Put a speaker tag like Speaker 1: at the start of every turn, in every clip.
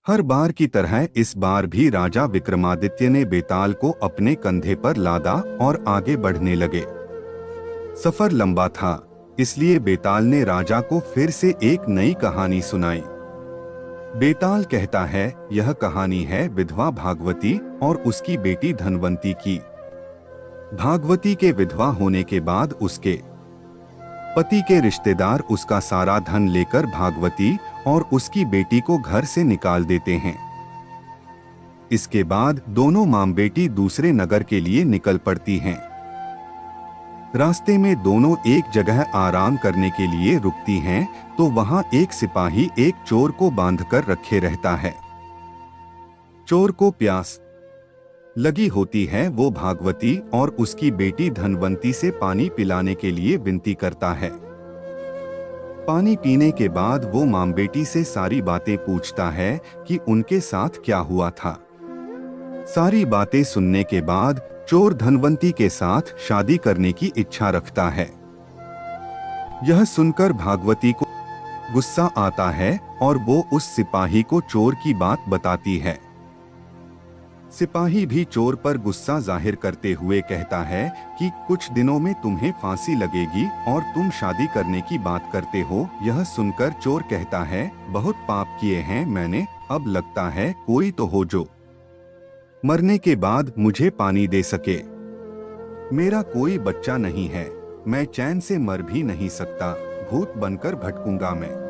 Speaker 1: हर बार की तरह इस बार भी राजा विक्रमादित्य ने बेताल को अपने कंधे पर लादा और आगे बढ़ने लगे। सफर लंबा था, इसलिए बेताल ने राजा को फिर से एक नई कहानी सुनाई। बेताल कहता है, यह कहानी है विधवा भागवती और उसकी बेटी धनवंती की। भागवती के विधवा होने के बाद उसके पति के रिश्तेदार उसका सारा धन लेकर भागवती और उसकी बेटी को घर से निकाल देते हैं। इसके बाद दोनों मां बेटी दूसरे नगर के लिए निकल पड़ती हैं। रास्ते में दोनों एक जगह आराम करने के लिए रुकती हैं, तो वहां एक सिपाही एक चोर को बांधकर रखे रहता है। चोर को प्यास लगी होती है। वो भागवती और उसकी बेटी धनवंती से पानी पिलाने के लिए विनती करता है। पानी पीने के बाद वो मां बेटी से सारी बातें पूछता है कि उनके साथ क्या हुआ था। सारी बातें सुनने के बाद चोर धनवंती के साथ शादी करने की इच्छा रखता है। यह सुनकर भागवती को गुस्सा आता है और वो उस सिपाही को चोर की बात बताती है। सिपाही भी चोर पर गुस्सा जाहिर करते हुए कहता है कि कुछ दिनों में तुम्हें फांसी लगेगी और तुम शादी करने की बात करते हो। यह सुनकर चोर कहता है, बहुत पाप किए हैं मैंने, अब लगता है कोई तो हो जो मरने के बाद मुझे पानी दे सके। मेरा कोई बच्चा नहीं है, मैं चैन से मर भी नहीं सकता, भूत बनकर भटकूंगा मैं।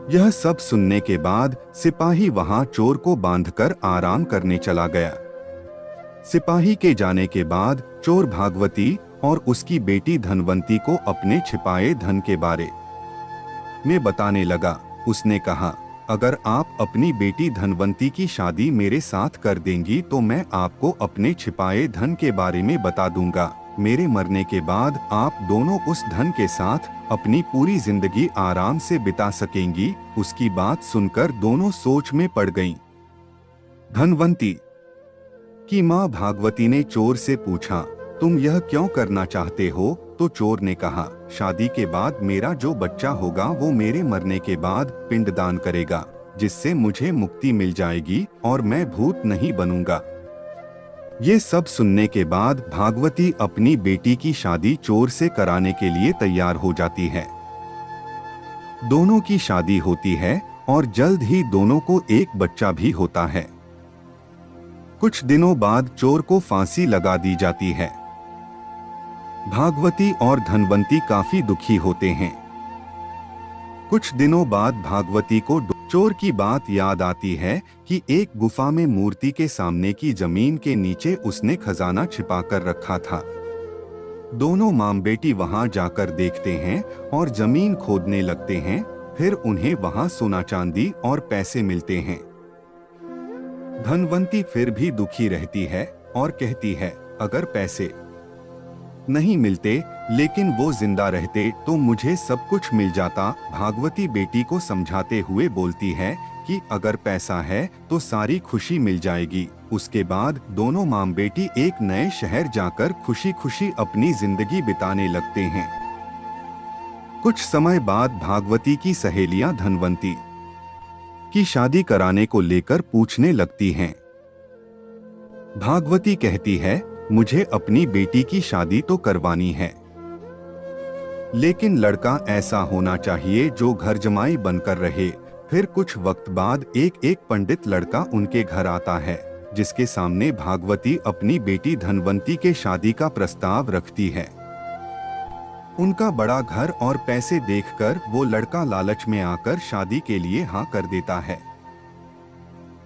Speaker 1: यह सब सुनने के बाद सिपाही वहां चोर को बांधकर आराम करने चला गया। सिपाही के जाने के बाद चोर भागवती और उसकी बेटी धनवंती को अपने छिपाए धन के बारे में बताने लगा। उसने कहा, अगर आप अपनी बेटी धनवंती की शादी मेरे साथ कर देंगी तो मैं आपको अपने छिपाए धन के बारे में बता दूंगा। मेरे मरने के बाद आप दोनों उस धन के साथ अपनी पूरी जिंदगी आराम से बिता सकेंगी। उसकी बात सुनकर दोनों सोच में पड़ गईं। धनवंती की मां भागवती ने चोर से पूछा, तुम यह क्यों करना चाहते हो? तो चोर ने कहा, शादी के बाद मेरा जो बच्चा होगा वो मेरे मरने के बाद पिंडदान करेगा, जिससे मुझे मुक्ति मिल जाएगी और मैं भूत नहीं बनूंगा। ये सब सुनने के बाद भागवती अपनी बेटी की शादी चोर से कराने के लिए तैयार हो जाती है। दोनों की शादी होती है और जल्द ही दोनों को एक बच्चा भी होता है। कुछ दिनों बाद चोर को फांसी लगा दी जाती है। भागवती और धनवंती काफी दुखी होते हैं। कुछ दिनों बाद भागवती को चोर की बात याद आती है कि एक गुफा में मूर्ति के सामने की जमीन के नीचे उसने खजाना छिपा कर रखा था। दोनों मां बेटी वहां जाकर देखते हैं और जमीन खोदने लगते हैं। फिर उन्हें वहां सोना चांदी और पैसे मिलते हैं। धनवंती फिर भी दुखी रहती है और कहती है, अगर पैसे नहीं मिलते लेकिन वो जिंदा रहते तो मुझे सब कुछ मिल जाता। भागवती बेटी को समझाते हुए बोलती है कि अगर पैसा है तो सारी खुशी मिल जाएगी। उसके बाद दोनों मां बेटी एक नए शहर जाकर खुशी खुशी अपनी जिंदगी बिताने लगते हैं। कुछ समय बाद भागवती की सहेलियां धनवंती की शादी कराने को लेकर पूछने लगती हैं। भागवती कहती है, मुझे अपनी बेटी की शादी तो करवानी है, लेकिन लड़का ऐसा होना चाहिए जो घर जमाई बनकर रहे। फिर कुछ वक्त बाद एक पंडित लड़का उनके घर आता है, जिसके सामने भागवती अपनी बेटी धनवंती के शादी का प्रस्ताव रखती है। उनका बड़ा घर और पैसे देखकर वो लड़का लालच में आकर शादी के लिए हाँ कर देता है।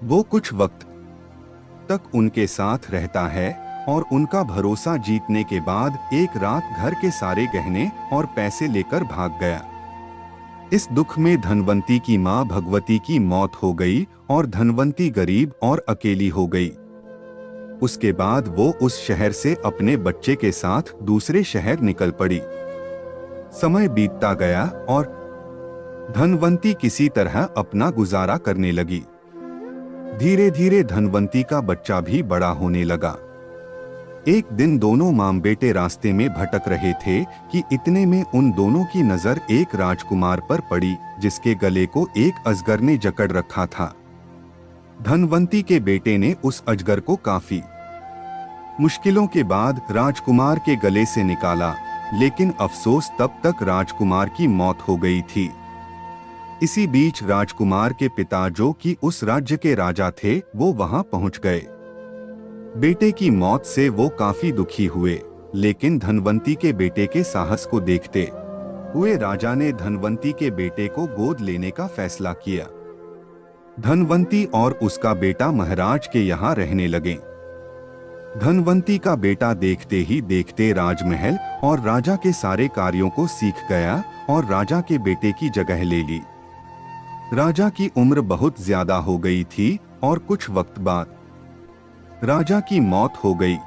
Speaker 1: वो कुछ वक्त तक उनके साथ रहता है और उनका भरोसा जीतने के बाद एक रात घर के सारे गहने और पैसे लेकर भाग गया। इस दुख में धनवंती की मां भगवती की मौत हो गई और धनवंती गरीब और अकेली हो गई। उसके बाद वो उस शहर से अपने बच्चे के साथ दूसरे शहर निकल पड़ी। समय बीतता गया और धनवंती किसी तरह अपना गुजारा करने लगी। धीरे धीरे धनवंती का बच्चा भी बड़ा होने लगा। एक दिन दोनों मां बेटे रास्ते में भटक रहे थे कि इतने में उन दोनों की नजर एक राजकुमार पर पड़ी, जिसके गले को एक अजगर ने जकड़ रखा था। धनवंती के बेटे ने उस अजगर को काफी मुश्किलों के बाद राजकुमार के गले से निकाला, लेकिन अफसोस तब तक राजकुमार की मौत हो गई थी। इसी बीच राजकुमार के पिता, जो कि उस राज्य के राजा थे, वो वहां पहुंच गए। बेटे की मौत से वो काफी दुखी हुए, लेकिन धनवंती के बेटे के साहस को देखते हुए राजा ने धनवंती के बेटे को गोद लेने का फैसला किया। धनवंती और उसका बेटा महाराज के यहाँ रहने लगे। धनवंती का बेटा देखते ही देखते राजमहल और राजा के सारे कार्यों को सीख गया और राजा के बेटे की जगह ले ली। राजा की उम्र बहुत ज्यादा हो गई थी और कुछ वक्त बाद राजा की मौत हो गई।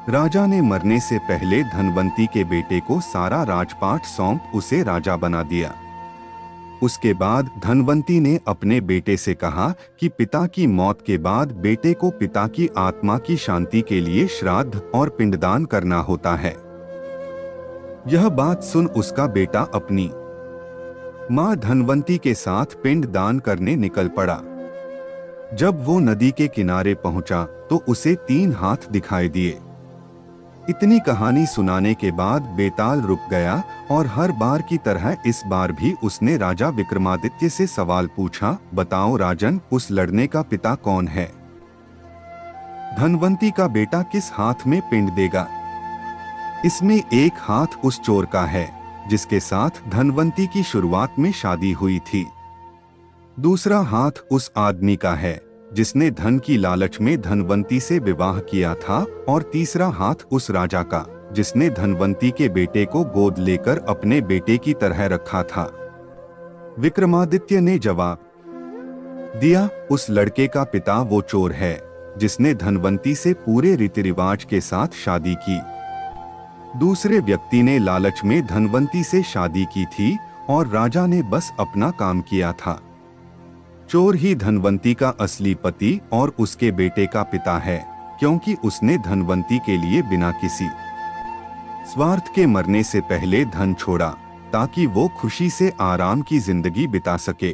Speaker 1: राजा ने मरने से पहले धनवंती के बेटे को सारा राजपाट सौंप उसे राजा बना दिया। उसके बाद धनवंती ने अपने बेटे से कहा कि पिता की मौत के बाद बेटे को पिता की आत्मा की शांति के लिए श्राद्ध और पिंडदान करना होता है। यह बात सुन उसका बेटा अपनी मां धनवंती के साथ पिंडदान करने निकल पड़ा। जब वो नदी के किनारे पहुंचा तो उसे 3 हाथ दिखाई दिए। इतनी कहानी सुनाने के बाद बेताल रुक गया और हर बार की तरह इस बार भी उसने राजा विक्रमादित्य से सवाल पूछा, बताओ राजन, उस लड़ने का पिता कौन है? धनवंती का बेटा किस हाथ में पिंड देगा? इसमें एक हाथ उस चोर का है जिसके साथ धनवंती की शुरुआत में शादी हुई थी। दूसरा हाथ उस आदमी का है जिसने धन की लालच में धनवंती से विवाह किया था, और तीसरा हाथ उस राजा का जिसने धनवंती के बेटे को गोद लेकर अपने बेटे की तरह रखा था। विक्रमादित्य ने जवाब दिया, उस लड़के का पिता वो चोर है जिसने धनवंती से पूरे रीति रिवाज के साथ शादी की। दूसरे व्यक्ति ने लालच में धनवंती से शादी की थी और राजा ने बस अपना काम किया था। चोर ही धनवंती का असली पति और उसके बेटे का पिता है, क्योंकि उसने धनवंती के लिए बिना किसी स्वार्थ के मरने से पहले धन छोड़ा ताकि वो खुशी से आराम की जिंदगी बिता सके।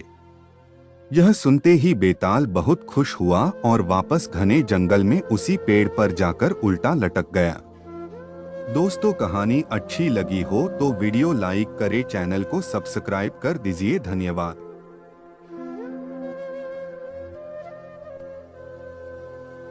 Speaker 1: यह सुनते ही बेताल बहुत खुश हुआ और वापस घने जंगल में उसी पेड़ पर जाकर उल्टा लटक गया। दोस्तों, कहानी अच्छी लगी हो तो वीडियो लाइक करें, चैनल को सब्सक्राइब कर दीजिए। धन्यवाद।